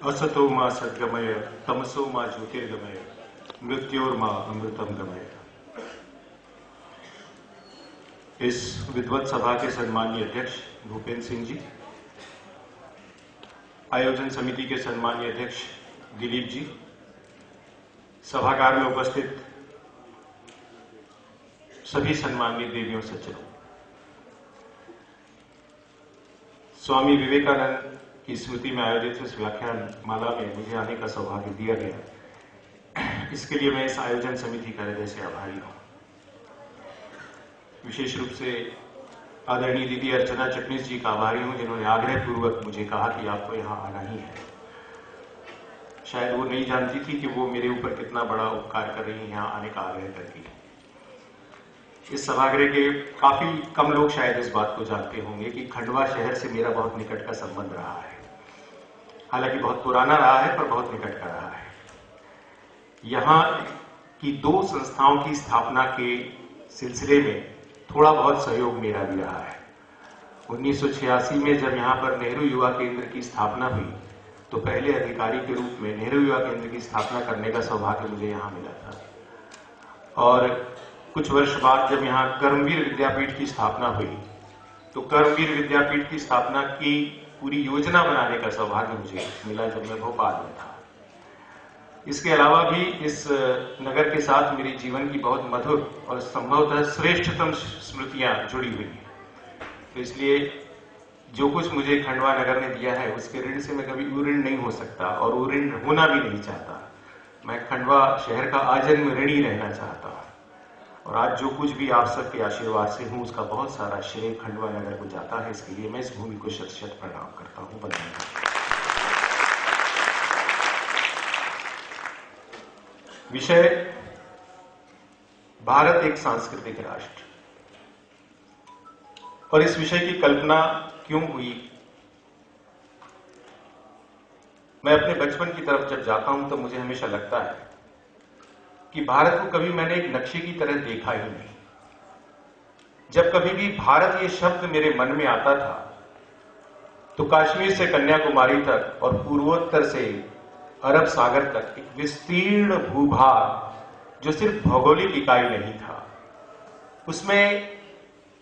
असतो मा सद्गमय तमसो मा ज्योतिर्गमय मृत्योर्मा अमृतम गमय। इस विद्वत सभा के सम्मानीय अध्यक्ष भूपेंद्र सिंह जी, आयोजन समिति के सम्मानीय अध्यक्ष दिलीप जी, सभागार में उपस्थित सभी सम्मानीय देवियों सज्जनों, स्वामी विवेकानंद की स्मृति में आयोजित इस व्याख्यान माला में मुझे आने का सौभाग्य दिया गया, इसके लिए मैं इस आयोजन समिति का हृदय से आभारी हूं। विशेष रूप से आदरणीय दीदी अर्चना चिटनीस जी का आभारी हूं, जिन्होंने आग्रह पूर्वक मुझे कहा कि आपको यहां आना ही है। शायद वो नहीं जानती थी कि वो मेरे ऊपर कितना बड़ा उपकार कर रही है यहां आने का आग्रह करके। इस सभागृह के काफी कम लोग शायद इस बात को जानते होंगे कि खंडवा शहर से मेरा बहुत निकट का संबंध रहा है। हालांकि बहुत पुराना रहा है, पर बहुत निकट का रहा है। यहां की दो संस्थाओं की स्थापना के सिलसिले में थोड़ा बहुत सहयोग मेरा भी रहा है। 1986 में जब यहां पर नेहरू युवा केंद्र की स्थापना हुई, तो पहले अधिकारी के रूप में नेहरू युवा केंद्र की स्थापना करने का सौभाग्य मुझे यहां मिला था। और कुछ वर्ष बाद जब यहां कर्मवीर विद्यापीठ की स्थापना हुई, तो कर्मवीर विद्यापीठ की स्थापना की पूरी योजना बनाने का सौभाग्य मुझे मिला जब मैं भोपाल में था। इसके अलावा भी इस नगर के साथ मेरे जीवन की बहुत मधुर और संभवतः श्रेष्ठतम स्मृतियां जुड़ी हुई हैं। तो इसलिए जो कुछ मुझे खंडवा नगर ने दिया है, उसके ऋण से मैं कभी ऋण नहीं हो सकता और ऋण होना भी नहीं चाहता। मैं खंडवा शहर का आजन्म ऋणी रहना चाहता हूं। और आज जो कुछ भी आप सबके आशीर्वाद से हूं, उसका बहुत सारा श्रेय खंडवा नगर को जाता है। इसके लिए मैं इस भूमि को शत शत प्रणाम करता हूं। बधाई। विषय: भारत एक सांस्कृतिक राष्ट्र। और इस विषय की कल्पना क्यों हुई? मैं अपने बचपन की तरफ जब जाता हूं तो मुझे हमेशा लगता है कि भारत को कभी मैंने एक नक्शे की तरह देखा ही नहीं। जब कभी भी भारत ये शब्द मेरे मन में आता था, तो कश्मीर से कन्याकुमारी तक और पूर्वोत्तर से अरब सागर तक एक विस्तीर्ण भूभाग, जो सिर्फ भौगोलिक इकाई नहीं था, उसमें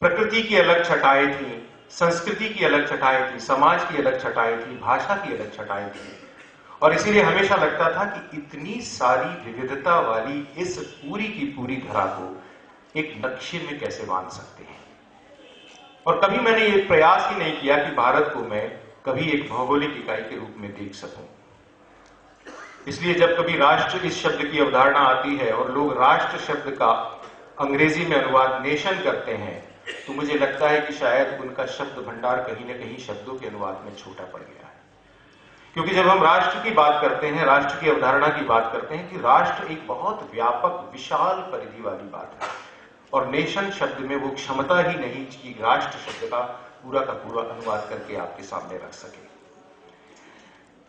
प्रकृति की अलग छटाएं थी, संस्कृति की अलग छटाएं थी, समाज की अलग छटाएं थी, भाषा की अलग छटाएं थी। और इसीलिए हमेशा लगता था कि इतनी सारी विविधता वाली इस पूरी की पूरी धरा को एक नक्शे में कैसे बांध सकते हैं। और कभी मैंने ये प्रयास ही नहीं किया कि भारत को मैं कभी एक भौगोलिक इकाई के रूप में देख सकूं। इसलिए जब कभी राष्ट्र इस शब्द की अवधारणा आती है और लोग राष्ट्र शब्द का अंग्रेजी में अनुवाद नेशन करते हैं, तो मुझे लगता है कि शायद उनका शब्द भंडार कहीं ना कहीं शब्दों के अनुवाद में छोटा पड़ गया है। क्योंकि जब हम राष्ट्र की बात करते हैं, राष्ट्र की अवधारणा की बात करते हैं, कि राष्ट्र एक बहुत व्यापक विशाल परिधि वाली बात है। और नेशन शब्द में वो क्षमता ही नहीं कि राष्ट्र शब्द का पूरा अनुवाद करके आपके सामने रख सके।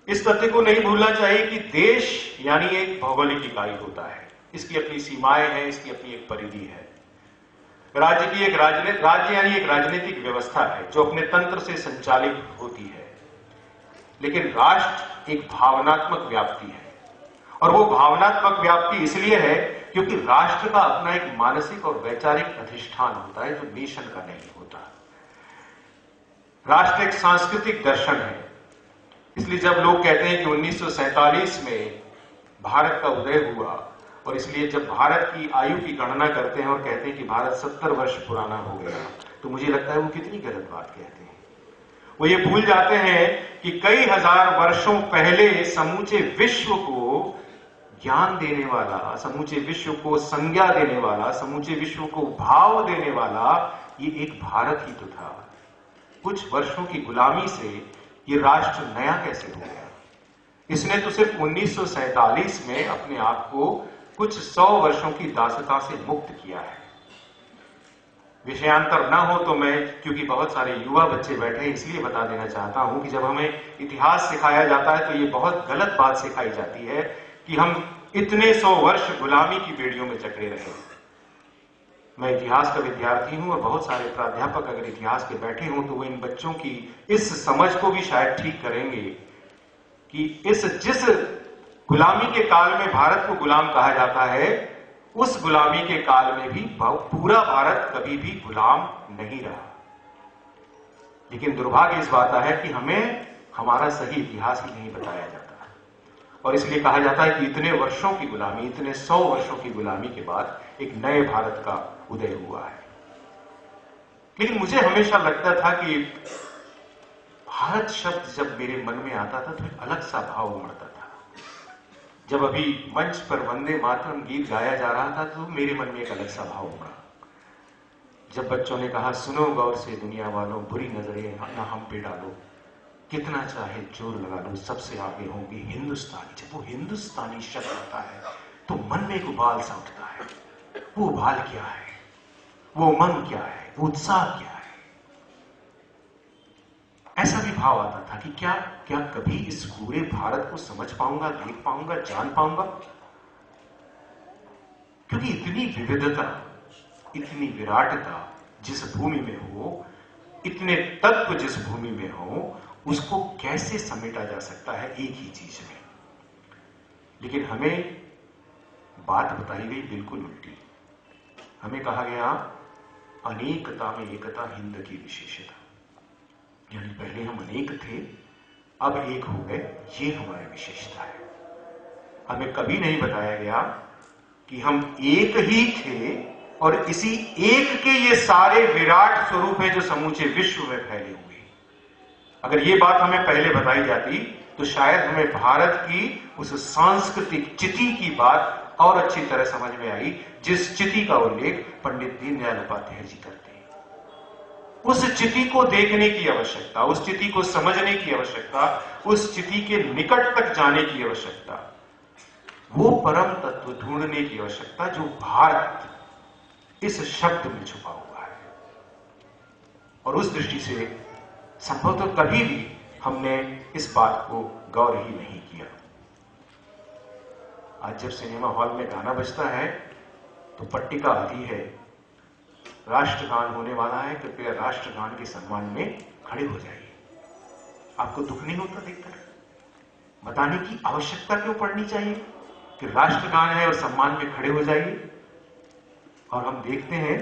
इस तथ्य को नहीं भूलना चाहिए कि देश यानी एक भौगोलिक इकाई होता है। इसकी अपनी सीमाएं हैं, इसकी अपनी एक परिधि है। राज्य यानी एक राजनीतिक व्यवस्था है जो अपने तंत्र से संचालित होती है। लेकिन राष्ट्र एक भावनात्मक व्याप्ति है, और वो भावनात्मक व्याप्ति इसलिए है क्योंकि राष्ट्र का अपना एक मानसिक और वैचारिक अधिष्ठान होता है, जो नेशन का नहीं होता। राष्ट्र एक सांस्कृतिक दर्शन है। इसलिए जब लोग कहते हैं कि 1947 में भारत का उदय हुआ, और इसलिए जब भारत की आयु की गणना करते हैं और कहते हैं कि भारत 70 वर्ष पुराना हो गया, तो मुझे लगता है वो कितनी गलत बात कहते हैं। वो ये भूल जाते हैं कि कई हजार वर्षों पहले समूचे विश्व को ज्ञान देने वाला, समूचे विश्व को संज्ञा देने वाला, समूचे विश्व को भाव देने वाला ये एक भारत ही तो था। कुछ वर्षों की गुलामी से ये राष्ट्र नया कैसे हो गया? इसने तो सिर्फ 1947 में अपने आप को कुछ 100 वर्षों की दासता से मुक्त किया है। विषयांतर ना हो तो मैं, क्योंकि बहुत सारे युवा बच्चे बैठे हैं, इसलिए बता देना चाहता हूं कि जब हमें इतिहास सिखाया जाता है तो ये बहुत गलत बात सिखाई जाती है कि हम इतने 100 वर्ष गुलामी की बेड़ियों में जकड़े रहे। मैं इतिहास का विद्यार्थी हूं और बहुत सारे प्राध्यापक अगर इतिहास के बैठे हों तो वो इन बच्चों की इस समझ को भी शायद ठीक करेंगे कि जिस गुलामी के काल में भारत को गुलाम कहा जाता है, उस गुलामी के काल में भी पूरा भारत कभी भी गुलाम नहीं रहा। लेकिन दुर्भाग्य इस बात का है कि हमें हमारा सही इतिहास ही नहीं बताया जाता, और इसलिए कहा जाता है कि इतने वर्षों की गुलामी, इतने 100 वर्षों की गुलामी के बाद एक नए भारत का उदय हुआ है। लेकिन मुझे हमेशा लगता था कि भारत शब्द जब मेरे मन में आता था तो एक अलग सा भाव उमड़ता था। जब अभी मंच पर वंदे मातरम गीत गाया जा रहा था तो मेरे मन में एक अलग सा भाव उमड़ा। जब बच्चों ने कहा, सुनो गौर से दुनिया वालों, बुरी नजरें ना हम पे डालो, कितना चाहे जोर लगा लो, सबसे आगे होंगे हिंदुस्तानी। जब वो हिंदुस्तानी शब्द आता है तो मन में एक उबाल सा उठता है। वो उबाल क्या है, वो उमंग क्या है, वो उत्साह क्या है। ऐसा भी भाव आता था कि क्या कभी इस पूरे भारत को समझ पाऊंगा, देख पाऊंगा, जान पाऊंगा? क्योंकि इतनी विविधता, इतनी विराटता जिस भूमि में हो, इतने तत्व जिस भूमि में हो, उसको कैसे समेटा जा सकता है एक ही चीज में? लेकिन हमें बात बताई गई बिल्कुल उल्टी। हमें कहा गया अनेकता में एकता हिंद की विशेषता, यानी पहले हम अनेक थे, अब एक हो गए, ये हमारी विशेषता है। हमें कभी नहीं बताया गया कि हम एक ही थे और इसी एक के ये सारे विराट स्वरूप है जो समूचे विश्व में फैले हुए। अगर ये बात हमें पहले बताई जाती तो शायद हमें भारत की उस सांस्कृतिक चिति की बात और अच्छी तरह समझ में आई, जिस चिति का उल्लेख पंडित दीनदयाल उपाध्याय जी करते हैं। उस चिति को देखने की आवश्यकता, उस चिति को समझने की आवश्यकता, उस चिति के निकट तक जाने की आवश्यकता, वो परम तत्व ढूंढने की आवश्यकता जो भारत इस शब्द में छुपा हुआ है। और उस दृष्टि से संभवतः कभी भी हमने इस बात को गौर ही नहीं किया। आज जब सिनेमा हॉल में गाना बजता है तो पट्टिका आती है, राष्ट्रगान होने वाला है, कृपया राष्ट्रगान के सम्मान में खड़े हो जाइए। आपको दुख नहीं होता देखकर? बताने की आवश्यकता क्यों पड़नी चाहिए कि राष्ट्रगान है और सम्मान में खड़े हो जाइए? और हम देखते हैं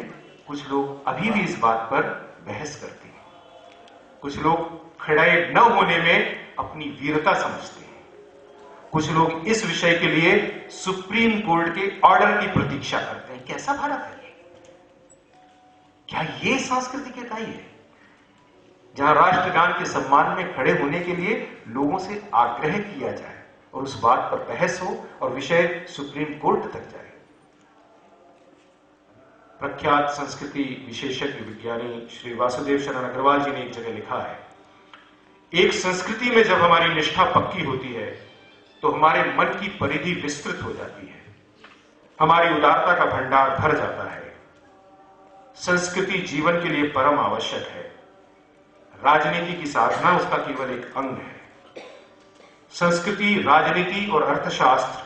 कुछ लोग अभी भी इस बात पर बहस करते हैं। कुछ लोग खड़े न होने में अपनी वीरता समझते हैं। कुछ लोग इस विषय के लिए सुप्रीम कोर्ट के ऑर्डर की प्रतीक्षा करते हैं। कैसा भारत है ये? क्या ये सांस्कृतिक इकाई है जहां राष्ट्रगान के सम्मान में खड़े होने के लिए लोगों से आग्रह किया जाए और उस बात पर बहस हो और विषय सुप्रीम कोर्ट तक जाए? प्रख्यात संस्कृति विशेषज्ञ विज्ञानी श्री वासुदेव शरण अग्रवाल जी ने एक जगह लिखा है, एक संस्कृति में जब हमारी निष्ठा पक्की होती है तो हमारे मन की परिधि विस्तृत हो जाती है, हमारी उदारता का भंडार भर जाता है। संस्कृति जीवन के लिए परम आवश्यक है। राजनीति की साधना उसका केवल एक अंग है। संस्कृति, राजनीति और अर्थशास्त्र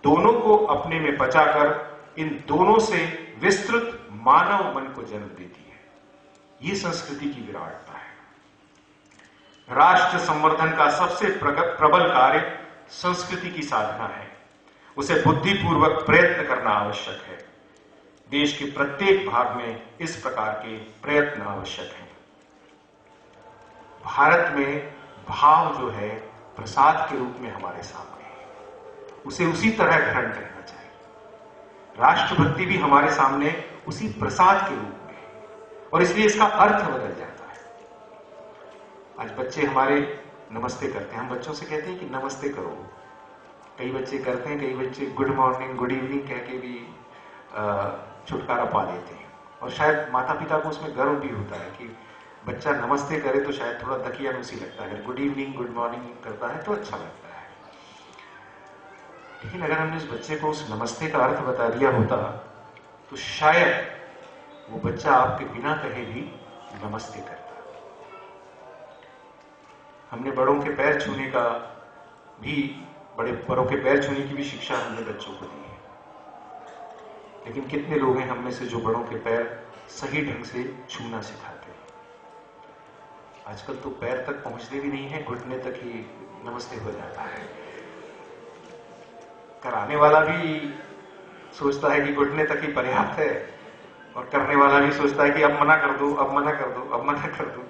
दोनों को अपने में बचाकर इन दोनों से विस्तृत मानव मन को जन्म देती है। ये संस्कृति की विराटता है। राष्ट्र संवर्धन का सबसे प्रबल कार्य संस्कृति की साधना है। उसे बुद्धिपूर्वक प्रयत्न करना आवश्यक है। देश के प्रत्येक भाग में इस प्रकार के प्रयत्न आवश्यक हैं। भारत में भाव जो है प्रसाद के रूप में हमारे सामने है, उसे उसी तरह ग्रहण करना चाहिए। राष्ट्रभक्ति भी हमारे सामने उसी प्रसाद के रूप में है और इसलिए इसका अर्थ बदल जाता है। आज बच्चे हमारे नमस्ते करते हैं, हम बच्चों से कहते हैं कि नमस्ते करो। कई बच्चे करते हैं, कई बच्चे गुड मॉर्निंग, गुड इवनिंग कह के भी छुटकारा पा लेते हैं। और शायद माता पिता को उसमें गर्व भी होता है कि बच्चा नमस्ते करे तो शायद थोड़ा दकियानुसी लगता है, अगर गुड इवनिंग, गुड मॉर्निंग करता है तो अच्छा लगता है। लेकिन अगर हमने उस बच्चे को उस नमस्ते का अर्थ बता दिया होता तो शायद वो बच्चा आपके बिना कहे भी नमस्ते करता। हमने बड़ों के पैर छूने का भी, बड़ों के पैर छूने की भी शिक्षा हमने बच्चों को दी है। लेकिन कितने लोग हैं हम में से जो बड़ों के पैर सही ढंग से छूना सिखाते हैं? आजकल तो पैर तक पहुंचते भी नहीं है, घुटने तक ही नमस्ते हो जाता है। कराने वाला भी सोचता है कि घुटने तक ही पर्याप्त है, और करने वाला भी सोचता है कि अब मना कर दो, अब मना कर दो, अब मना कर दो।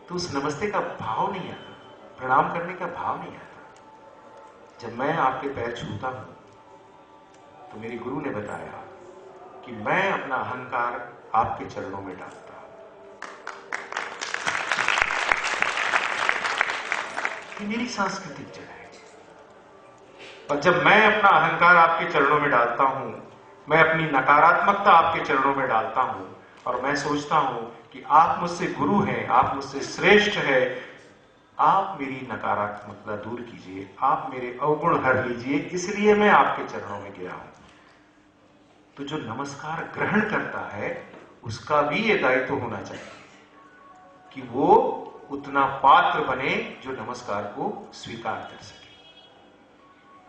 तो उस नमस्ते का भाव नहीं आता, प्रणाम करने का भाव नहीं आता। जब मैं आपके पैर छूता हूं तो मेरे गुरु ने बताया कि मैं अपना अहंकार आपके चरणों में डालता हूं। ये मेरी सांस्कृतिक जड़ है। और जब मैं अपना अहंकार आपके चरणों में डालता हूं, मैं अपनी नकारात्मकता आपके चरणों में डालता हूं, और मैं सोचता हूं कि आप मुझसे गुरु हैं, आप मुझसे श्रेष्ठ हैं, आप मेरी नकारात्मकता दूर कीजिए, आप मेरे अवगुण हर लीजिए, इसलिए मैं आपके चरणों में गिरा हूं। तो जो नमस्कार ग्रहण करता है उसका भी यह दायित्व होना चाहिए कि वो उतना पात्र बने जो नमस्कार को स्वीकार कर सके।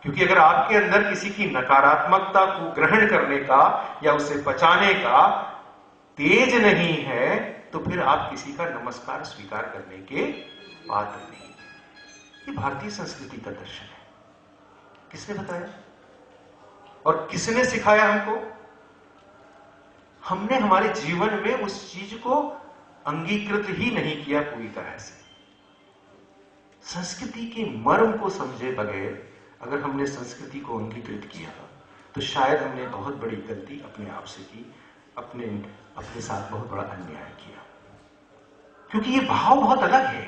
क्योंकि अगर आपके अंदर किसी की नकारात्मकता को ग्रहण करने का या उसे बचाने का तेज नहीं है, तो फिर आप किसी का नमस्कार स्वीकार करने के पात्र नहीं। ये भारतीय संस्कृति का दर्शन है। किसने बताया और किसने सिखाया हमको? हमने हमारे जीवन में उस चीज को अंगीकृत ही नहीं किया पूरी तरह से। संस्कृति के मर्म को समझे बगैर अगर हमने संस्कृति को अंगीकृत किया तो शायद हमने बहुत बड़ी गलती अपने आप से की, अपने साथ बहुत बड़ा अन्याय किया। क्योंकि ये भाव बहुत अलग है।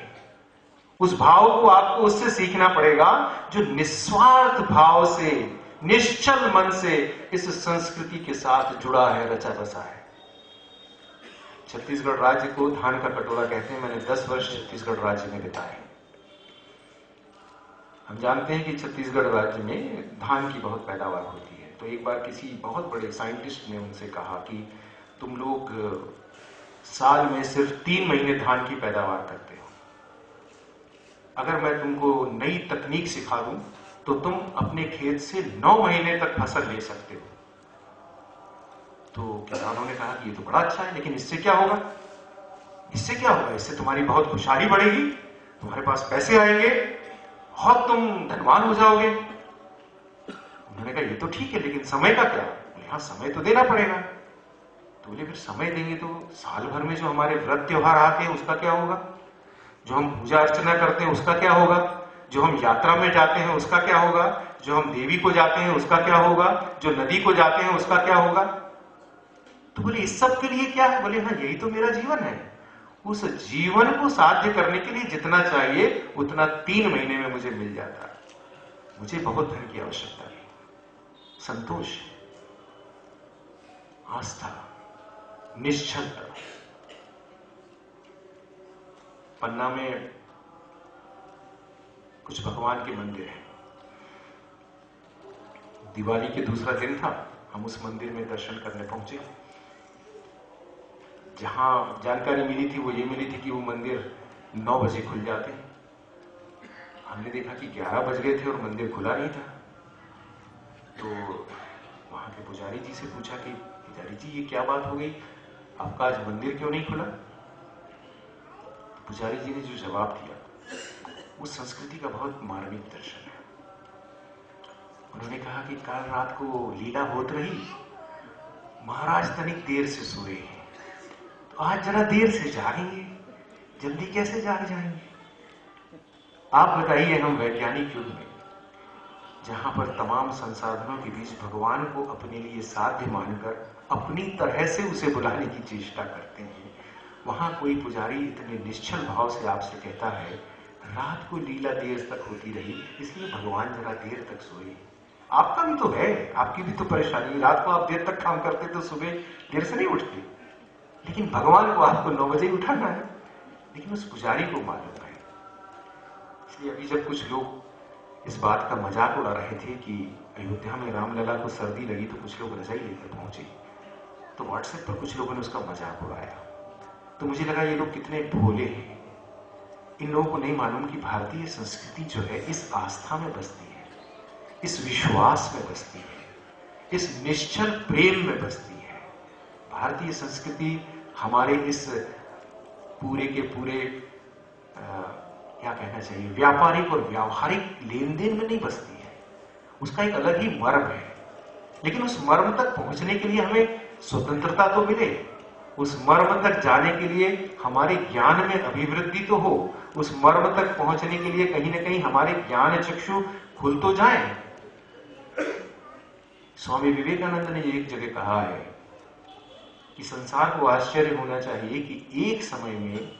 उस भाव को आपको उससे सीखना पड़ेगा जो निस्वार्थ भाव से, निश्चल मन से इस संस्कृति के साथ जुड़ा है, रचा बसा है। छत्तीसगढ़ राज्य को धान का कटोरा कहते हैं। मैंने 10 वर्ष छत्तीसगढ़ राज्य में बिताए। हम जानते हैं कि छत्तीसगढ़ राज्य में धान की बहुत पैदावार होती है। तो एक बार किसी बहुत बड़े साइंटिस्ट ने उनसे कहा कि तुम लोग साल में सिर्फ 3 महीने धान की पैदावार करते हो, अगर मैं तुमको नई तकनीक सिखा दूं तो तुम अपने खेत से 9 महीने तक फसल ले सकते हो। तो किसानों ने कहा कि ये तो बड़ा अच्छा है, लेकिन इससे क्या होगा? इससे क्या होगा? इससे तुम्हारी बहुत खुशहाली बढ़ेगी, तुम्हारे पास पैसे आएंगे, बहुत तुम धनवान हो जाओगे। उन्होंने कहा ये तो ठीक है, लेकिन समय का क्या? हाँ, समय तो देना पड़ेगा। तो बोले फिर समय देंगे तो साल भर में जो हमारे व्रत त्योहार आते हैं उसका क्या होगा? जो हम पूजा अर्चना करते हैं उसका क्या होगा? जो हम यात्रा में जाते हैं उसका क्या होगा? जो हम देवी को जाते हैं उसका क्या होगा? जो नदी को जाते हैं उसका क्या होगा? तो बोले इस सब के लिए क्या है? बोले हाँ, यही तो मेरा जीवन है। उस जीवन को साध्य करने के लिए जितना चाहिए उतना 3 महीने में मुझे मिल जाता है। मुझे बहुत धन की आवश्यकता नहीं। संतोष, आस्था, निश्चलता। पन्ना में कुछ भगवान के मंदिर हैं। दिवाली के दूसरा दिन था, हम उस मंदिर में दर्शन करने पहुंचे। जहां जानकारी मिली थी वो ये मिली थी कि वो मंदिर 9 बजे खुल जाते हैं। हमने देखा कि 11 बज गए थे और मंदिर खुला नहीं था। तो वहां के पुजारी जी से पूछा कि पुजारी जी ये क्या बात हो गई, आपका आज मंदिर क्यों नहीं खुला? पुजारी जी ने जो जवाब दिया वो संस्कृति का बहुत मार्मिक दर्शन है। उन्होंने कहा कि कल रात को लीला होत रही, महाराज तनिक देर से सोए हैं, तो आज जरा देर से जागेंगे, जल्दी कैसे जाग जाएंगे? आप बताइए, हम वैज्ञानिक युग में जहां पर तमाम संसाधनों के बीच भगवान को अपने लिए साध्य मानकर अपनी तरह से उसे बुलाने की चेष्टा करते हैं, वहां कोई पुजारी इतने निश्चल भाव से आपसे कहता है रात को लीला देर तक होती रही, इसलिए भगवान जरा देर तक सोए। आपका भी तो है, आपकी भी तो परेशानी। रात को आप देर तक काम करते तो सुबह देर से नहीं उठते, लेकिन भगवान को आपको 9 बजे उठाना है। लेकिन उस पुजारी को मालूम है। इसलिए अभी जब कुछ लोग इस बात का मजाक उड़ा रहे थे कि अयोध्या में रामलला को सर्दी लगी तो कुछ लोग रजाई लेकर पहुंचे, तो व्हाट्सएप पर कुछ लोगों ने उसका मजाक उड़ाया। तो मुझे लगा ये लोग कितने भोले हैं। इन लोगों को नहीं मालूम कि भारतीय संस्कृति जो है इस आस्था में बसती है, इस विश्वास में बसती है, इस निश्चल प्रेम में बसती है। भारतीय संस्कृति हमारे इस पूरे के पूरे क्या कहना चाहिए, व्यापारिक और व्यावहारिक लेन देन में नहीं बसती है। उसका एक अलग ही मर्म है। लेकिन उस मर्म तक पहुंचने के लिए हमें स्वतंत्रता तो मिले, उस मर्म तक जाने के लिए हमारे ज्ञान में अभिवृद्धि तो हो, उस मर्म तक पहुंचने के लिए कहीं ना कहीं हमारे ज्ञान चक्षु खुल तो जाए। स्वामी विवेकानंद ने एक जगह कहा है कि संसार को आश्चर्य होना चाहिए कि एक समय में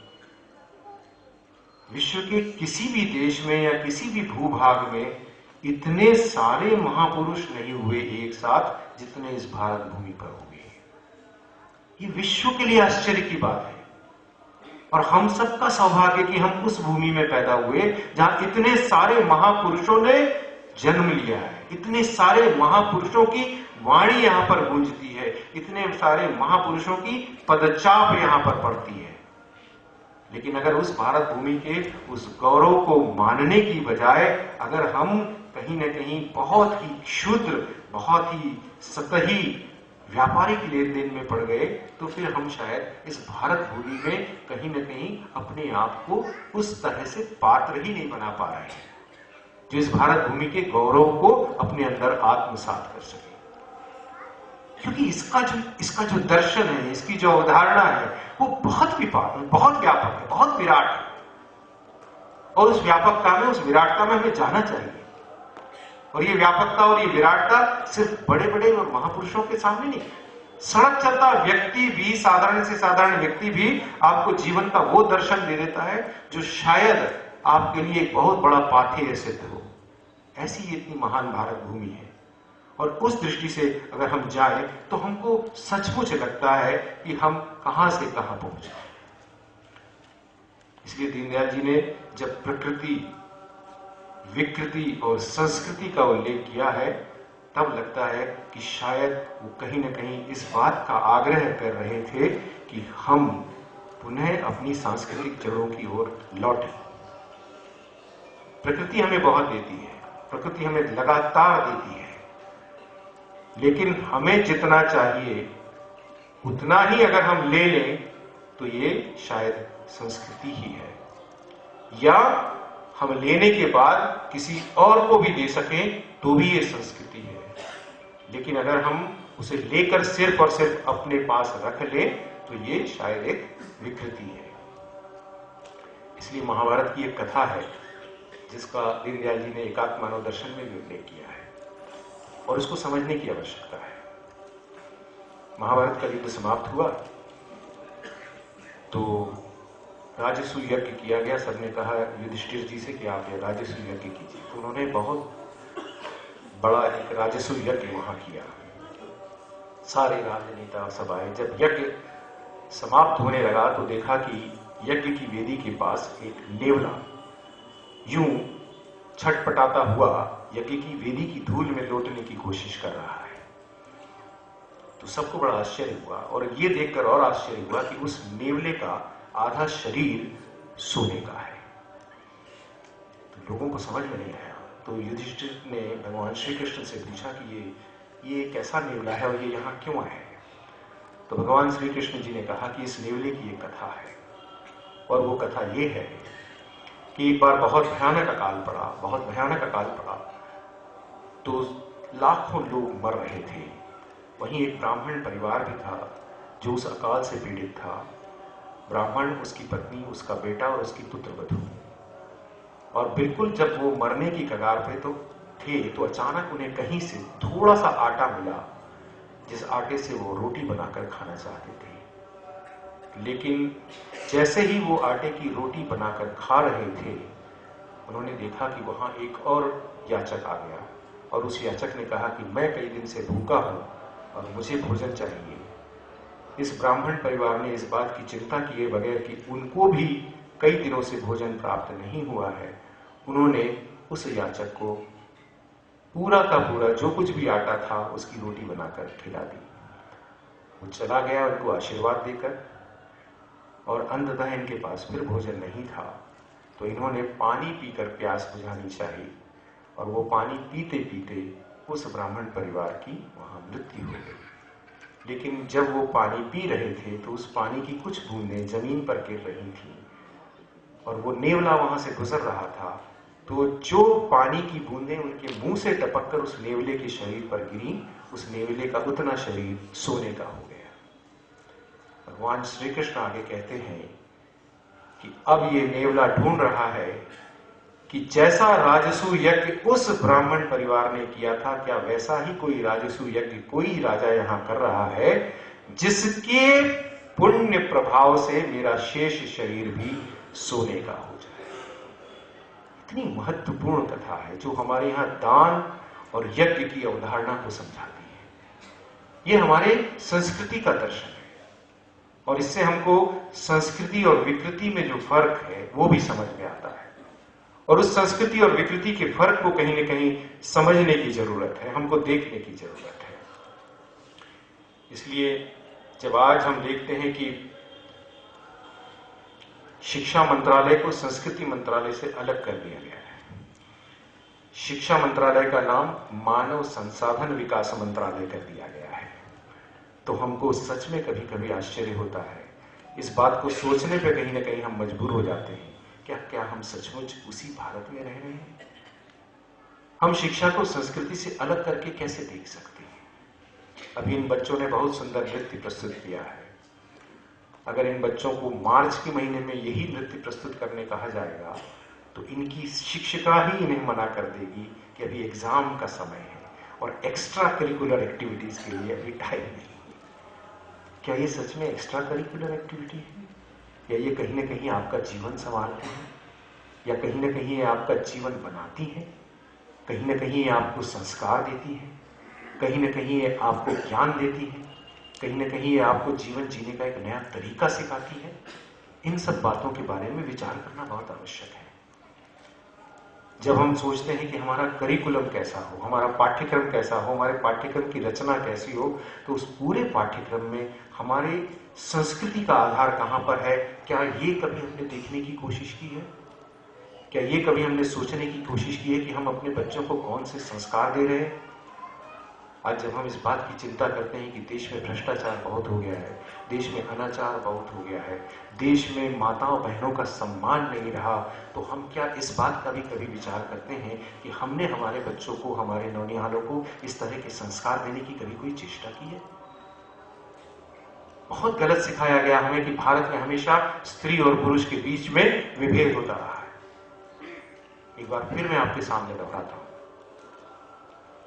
विश्व के किसी भी देश में या किसी भी भूभाग में इतने सारे महापुरुष नहीं हुए एक साथ जितने इस भारत भूमि पर हुए। ये विश्व के लिए आश्चर्य की बात है। और हम सबका सौभाग्य कि हम उस भूमि में पैदा हुए जहां इतने सारे महापुरुषों ने जन्म लिया है, इतने सारे महापुरुषों की वाणी यहां पर गूंजती है, इतने सारे महापुरुषों की पदचाप यहां पर पड़ती है। लेकिन अगर उस भारत भूमि के उस गौरव को मानने की बजाय अगर हम कहीं ना कहीं बहुत ही क्षुद्र, बहुत ही सतही व्यापारिक लेन देन में पड़ गए, तो फिर हम शायद इस भारत भूमि में कहीं ना कहीं अपने आप को उस तरह से पात्र ही नहीं बना पा रहे हैं जो इस भारत भूमि के गौरव को अपने अंदर आत्मसात कर सके। क्योंकि इसका जो दर्शन है, इसकी जो अवधारणा है, वो बहुत व्यापक है, बहुत विराट है। और उस व्यापकता में, उस विराटता में हमें जाना चाहिए। और ये व्यापकता और ये विराटता सिर्फ बड़े बड़े और महापुरुषों के सामने नहीं, सड़क चलता व्यक्ति भी, साधारण से साधारण व्यक्ति भी आपको जीवन का वो दर्शन दे देता है जो शायद आपके लिए एक बहुत बड़ा पाथेय सिद्ध हो। ऐसी ये इतनी महान भारत भूमि है। और उस दृष्टि से अगर हम जाएं तो हमको सचमुच लगता है कि हम कहां से कहां पहुंचे। इसलिए दीनदयाल जी ने जब प्रकृति, विकृति और संस्कृति का उल्लेख किया है, तब लगता है कि शायद वो कहीं ना कहीं इस बात का आग्रह कर रहे थे कि हम पुनः अपनी सांस्कृतिक जड़ों की ओर लौटें। प्रकृति हमें बहुत देती है, प्रकृति हमें लगातार देती है, लेकिन हमें जितना चाहिए उतना ही अगर हम ले लें तो ये शायद संस्कृति ही है, या हम लेने के बाद किसी और को भी दे सकें तो भी ये संस्कृति है। लेकिन अगर हम उसे लेकर सिर्फ और सिर्फ अपने पास रख लें तो ये शायद एक विकृति है। इसलिए महाभारत की एक कथा है जिसका दीनदयाल जी ने एकात्म मानव दर्शन में भी उल्लेख किया है, और उसको समझने की आवश्यकता है। महाभारत का युद्ध समाप्त हुआ तो राजसूय यज्ञ किया गया। सबने कहा युधिष्ठिर जी से कि आप ये राजसूय यज्ञ कीजिए, तो उन्होंने बहुत बड़ा एक राजसूय यज्ञ वहां किया। सारे राजनेता सब आए। जब यज्ञ समाप्त होने लगा तो देखा कि यज्ञ की वेदी के पास एक नेवला यूं छटपटाता हुआ यज्ञ की वेदी की धूल में लौटने की कोशिश कर रहा है। तो सबको बड़ा आश्चर्य हुआ, और ये देखकर और आश्चर्य हुआ कि उस नेवले का आधा शरीर सोने का है। तो लोगों को समझ में नहीं आया। तो युधिष्ठिर ने भगवान श्री कृष्ण से पूछा कि ये कैसा नेवला है और ये यहाँ क्यों है। तो भगवान श्री कृष्ण जी ने कहा कि इस नेवले की एक कथा है, और वो कथा ये है कि एक बार बहुत भयानक अकाल पड़ा, तो लाखों लोग मर रहे थे। वहीं एक ब्राह्मण परिवार भी था जो उस अकाल से पीड़ित था। ब्राह्मण, उसकी पत्नी, उसका बेटा और उसकी पुत्रवधू। और बिल्कुल जब वो मरने की कगार पे तो अचानक उन्हें कहीं से थोड़ा सा आटा मिला, जिस आटे से वो रोटी बनाकर खाना चाहते थे। लेकिन जैसे ही वो आटे की रोटी बनाकर खा रहे थे, उन्होंने देखा कि वहां एक और याचक आ गया, और उस याचक ने कहा कि मैं कई दिन से भूखा हूं और मुझे भोजन चाहिए। इस ब्राह्मण परिवार ने इस बात की चिंता किए बगैर कि उनको भी कई दिनों से भोजन प्राप्त नहीं हुआ है, उन्होंने उस याचक को पूरा का पूरा जो कुछ भी आटा था उसकी रोटी बनाकर खिला दी। वो चला गया उनको आशीर्वाद देकर, और अंततः इनके पास फिर भोजन नहीं था, तो इन्होंने पानी पीकर प्यास बुझानी चाहिए, और वो पानी पीते पीते उस ब्राह्मण परिवार की वहां मृत्यु हो गई। लेकिन जब वो पानी पी रहे थे तो उस पानी की कुछ बूंदें जमीन पर गिर रही थी और वो नेवला वहां से गुजर रहा था, तो जो पानी की बूंदें उनके मुंह से टपककर उस नेवले के शरीर पर गिरी, उस नेवले का उतना शरीर सोने का हो गया। भगवान श्री कृष्ण आगे कहते हैं कि अब ये नेवला ढूंढ रहा है कि जैसा राजसू यज्ञ उस ब्राह्मण परिवार ने किया था, क्या वैसा ही कोई राजसू यज्ञ कोई राजा यहां कर रहा है, जिसके पुण्य प्रभाव से मेरा शेष शरीर भी सोने का हो जाए। इतनी महत्वपूर्ण कथा है जो हमारे यहां दान और यज्ञ की अवधारणा को समझाती है। यह हमारे संस्कृति का दर्शन है और इससे हमको संस्कृति और विकृति में जो फर्क है वो भी समझ में आता है, और उस संस्कृति और विकृति के फर्क को कहीं न कहीं समझने की जरूरत है, हमको देखने की जरूरत है। इसलिए जब आज हम देखते हैं कि शिक्षा मंत्रालय को संस्कृति मंत्रालय से अलग कर दिया गया है, शिक्षा मंत्रालय का नाम मानव संसाधन विकास मंत्रालय कर दिया गया है, तो हमको सच में कभी कभी आश्चर्य होता है। इस बात को सोचने पे कहीं ना कहीं हम मजबूर हो जाते हैं, क्या हम सचमुच उसी भारत में रह रहे हैं? हम शिक्षा को संस्कृति से अलग करके कैसे देख सकते हैं? अभी इन बच्चों ने बहुत सुंदर नृत्य प्रस्तुत किया है। अगर इन बच्चों को मार्च के महीने में यही नृत्य प्रस्तुत करने कहा जाएगा तो इनकी शिक्षिका ही इन्हें मना कर देगी कि अभी एग्जाम का समय है और एक्स्ट्रा करिकुलर एक्टिविटीज के लिए अभी टाइम नहीं। क्या ये सच में एक्स्ट्रा करिकुलर एक्टिविटी है, या ये कहीं ना कहीं आपका जीवन संवारती है, या कहीं ना कहीं ये आपका जीवन बनाती है, कहीं ना कहीं ये आपको संस्कार देती है, कहीं ना कहीं ये आपको ज्ञान देती है, कहीं ना कहीं ये आपको जीवन जीने का एक नया तरीका सिखाती है? इन सब बातों के बारे में विचार करना बहुत आवश्यक है। जब हम सोचते हैं कि हमारा करिकुलम कैसा हो, हमारा पाठ्यक्रम कैसा हो, हमारे पाठ्यक्रम की रचना कैसी हो, तो उस पूरे पाठ्यक्रम में हमारे संस्कृति का आधार कहां पर है? क्या ये कभी हमने देखने की कोशिश की है? क्या ये कभी हमने सोचने की कोशिश की है कि हम अपने बच्चों को कौन से संस्कार दे रहे हैं? आज जब हम इस बात की चिंता करते हैं कि देश में भ्रष्टाचार बहुत हो गया है, देश में अनाचार बहुत हो गया है, देश में माताओं बहनों का सम्मान नहीं रहा, तो हम क्या इस बात का भी कभी विचार करते हैं कि हमने हमारे बच्चों को, हमारे नौनिहालों को इस तरह के संस्कार देने की कभी कोई चेष्टा की है? बहुत गलत सिखाया गया हमें कि भारत में हमेशा स्त्री और पुरुष के बीच में विभेद होता रहा है। एक बार फिर मैं आपके सामने दोहराता हूं,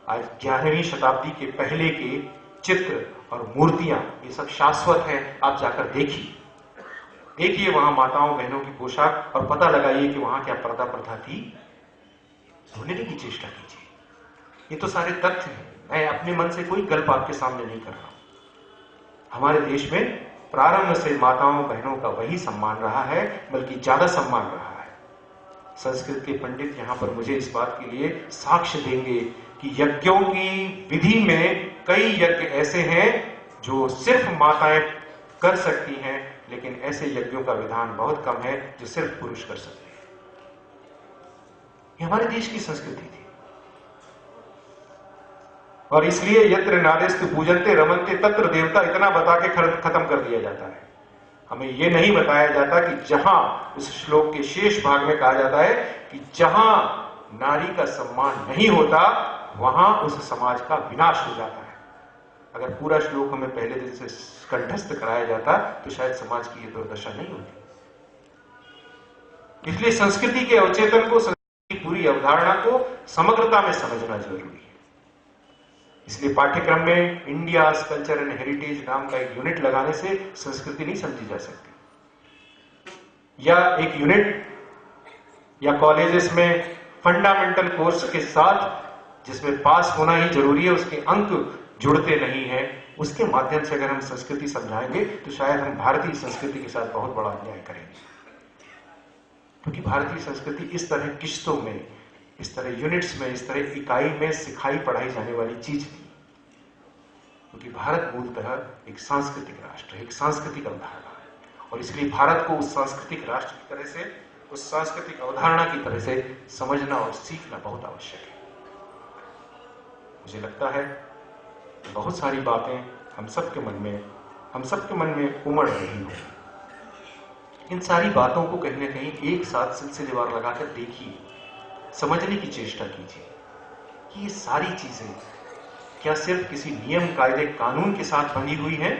आज 11वीं शताब्दी के पहले के चित्र और मूर्तियां ये सब शाश्वत है। आप जाकर देखिए वहां माताओं बहनों की पोशाक और पता लगाइए कि वहां क्या पर्दा प्रथा थी। ढूंढने की चेष्टा कीजिए। ये तो सारे तथ्य हैं, मैं अपने मन से कोई गल्प आपके सामने नहीं कर रहा हूं। हमारे देश में प्रारंभ से माताओं बहनों का वही सम्मान रहा है, बल्कि ज्यादा सम्मान रहा है। संस्कृत के पंडित यहां पर मुझे इस बात के लिए साक्ष्य देंगे कि यज्ञों की विधि में कई यज्ञ ऐसे हैं जो सिर्फ माताएं कर सकती हैं, लेकिन ऐसे यज्ञों का विधान बहुत कम है जो सिर्फ पुरुष कर सकते हैं। ये हमारे देश की संस्कृति थी, और इसलिए यत्र नारेस्तु पूजन्ते रमन्ते तत्र देवता इतना बता के खत्म कर दिया जाता है। हमें यह नहीं बताया जाता कि जहां, उस श्लोक के शेष भाग में कहा जाता है कि जहां नारी का सम्मान नहीं होता वहां उस समाज का विनाश हो जाता है। अगर पूरा श्लोक हमें पहले दिन से कंठस्थ कराया जाता तो शायद समाज की यह दुर्दशा नहीं होती। इसलिए संस्कृति के अवचेतन को, संस्कृति की पूरी अवधारणा को समग्रता में समझना जरूरी है। इसलिए पाठ्यक्रम में इंडियाज कल्चर एंड हेरिटेज नाम का एक यूनिट लगाने से संस्कृति नहीं समझी जा सकती, या एक यूनिट या कॉलेजेस में फंडामेंटल कोर्स के साथ जिसमें पास होना ही जरूरी है, उसके अंक जुड़ते नहीं है, उसके माध्यम से अगर हम संस्कृति समझाएंगे तो शायद हम भारतीय संस्कृति के साथ बहुत बड़ा अन्याय करेंगे। क्योंकि भारतीय संस्कृति इस तरह किश्तों में, इस तरह यूनिट्स में, इस तरह इकाई में सिखाई पढ़ाई जाने वाली चीज थी। क्योंकि भारत मूलतः एक सांस्कृतिक राष्ट्र है, एक सांस्कृतिक अवधारणा है, और इसलिए भारत को उस सांस्कृतिक राष्ट्र की तरह से, उस सांस्कृतिक अवधारणा की तरह से समझना और सीखना बहुत आवश्यक है। मुझे लगता है बहुत सारी बातें हम सबके मन में उमड़ रही हो। इन सारी बातों को कहीं ना कहीं एक साथ सिलसिलेवार लगाकर देखिए, समझने की चेष्टा कीजिए कि ये सारी चीजें क्या सिर्फ किसी नियम, कायदे, कानून के साथ बनी हुई हैं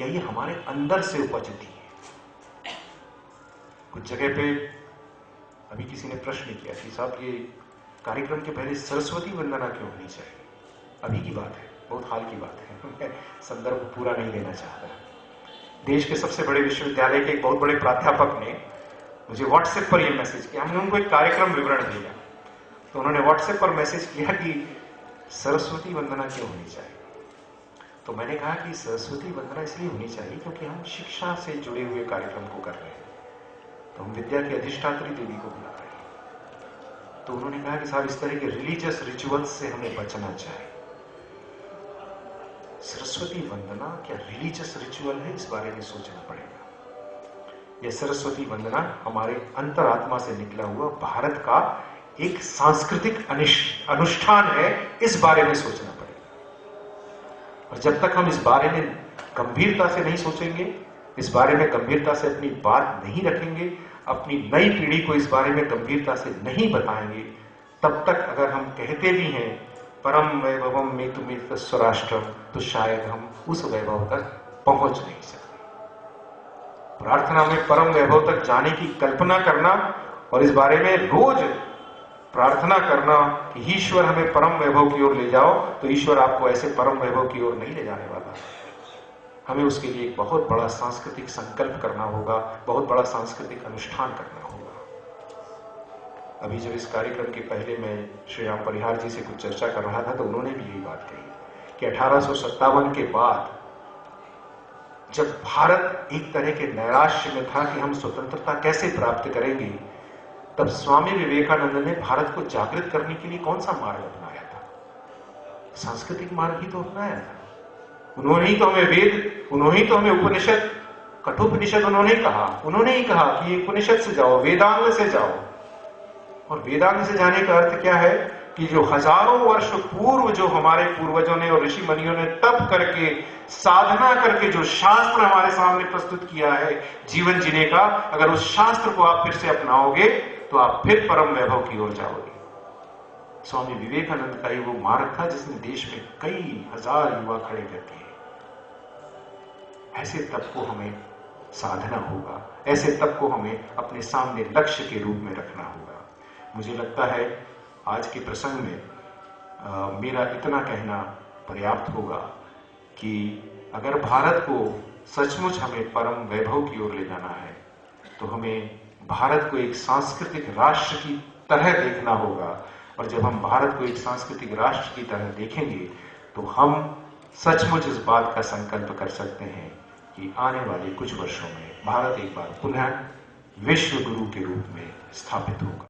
या ये हमारे अंदर से उपजती है। कुछ जगह पे अभी किसी ने प्रश्न किया कि साहब ये कार्यक्रम के पहले सरस्वती वंदना क्यों होनी चाहिए। अभी की बात है, बहुत हाल की बात है, मैं संदर्भ पूरा नहीं देना चाहता। देश के सबसे बड़े विश्वविद्यालय के एक बहुत बड़े प्राध्यापक ने मुझे व्हाट्सएप पर यह मैसेज किया। हमने उनको एक कार्यक्रम विवरण दिया तो उन्होंने व्हाट्सएप पर मैसेज किया कि सरस्वती वंदना क्यों होनी चाहिए। तो मैंने कहा कि सरस्वती वंदना इसलिए होनी चाहिए क्योंकि हम शिक्षा से जुड़े हुए कार्यक्रम को कर रहे हैं, तो हम विद्या की अधिष्ठात्री देवी को बुला रहे हैं। तो उन्होंने कहा कि साहब इस तरह के रिलीजियस रिचुअल्स से हमें बचना चाहिए। सरस्वती वंदना क्या रिलीजियस रिचुअल है, इस बारे में सोचना पड़ेगा। यह सरस्वती वंदना हमारे अंतरात्मा से निकला हुआ भारत का एक सांस्कृतिक अनुष्ठान है, इस बारे में सोचना पड़ेगा। और जब तक हम इस बारे में गंभीरता से नहीं सोचेंगे, इस बारे में गंभीरता से अपनी बात नहीं रखेंगे, अपनी नई पीढ़ी को इस बारे में गंभीरता से नहीं बताएंगे, तब तक अगर हम कहते भी हैं परम वैभवम में तुम्हें स्वराष्ट्रम, तो शायद हम उस वैभव तक पहुंच नहीं सकते। प्रार्थना में परम वैभव तक जाने की कल्पना करना और इस बारे में रोज प्रार्थना करना कि ईश्वर हमें परम वैभव की ओर ले जाओ, तो ईश्वर आपको ऐसे परम वैभव की ओर नहीं ले जाने वाला। हमें उसके लिए एक बहुत बड़ा सांस्कृतिक संकल्प करना होगा, बहुत बड़ा सांस्कृतिक अनुष्ठान करना होगा। अभी जब इस कार्यक्रम के पहले मैं श्री राम परिहार जी से कुछ चर्चा कर रहा था तो उन्होंने भी यही बात कही कि 1857 के बाद जब भारत एक तरह के नैराश्य में था कि हम स्वतंत्रता कैसे प्राप्त करेंगे, तब स्वामी विवेकानंद ने भारत को जागृत करने के लिए कौन सा मार्ग अपनाया था? सांस्कृतिक मार्ग ही तो अपनाया था। उन्होंने ही तो हमें वेद, उन्होंने ही तो हमें उपनिषद, कठोपनिषद उन्होंने ही कहा कि उपनिषद से जाओ, वेदांग से जाओ। और वेदांग से जाने का अर्थ क्या है कि जो हजारों वर्ष पूर्व जो हमारे पूर्वजों ने और ऋषि मुनियों ने तप करके, साधना करके जो शास्त्र हमारे सामने प्रस्तुत किया है जीवन जीने का, अगर उस शास्त्र को आप फिर से अपनाओगे तो आप फिर परम वैभव की ओर जाओगे। स्वामी विवेकानंद का ही वो मार्ग था जिसने देश में कई हजार युवा खड़े कर दिए। ऐसे तप को हमें साधना होगा, ऐसे तप को हमें अपने सामने लक्ष्य के रूप में रखना होगा। मुझे लगता है आज के प्रसंग में मेरा इतना कहना पर्याप्त होगा कि अगर भारत को सचमुच हमें परम वैभव की ओर ले जाना है तो हमें भारत को एक सांस्कृतिक राष्ट्र की तरह देखना होगा। और जब हम भारत को एक सांस्कृतिक राष्ट्र की तरह देखेंगे तो हम सचमुच इस बात का संकल्प कर सकते हैं कि आने वाले कुछ वर्षों में भारत एक बार पुनः विश्व गुरु के रूप में स्थापित होगा।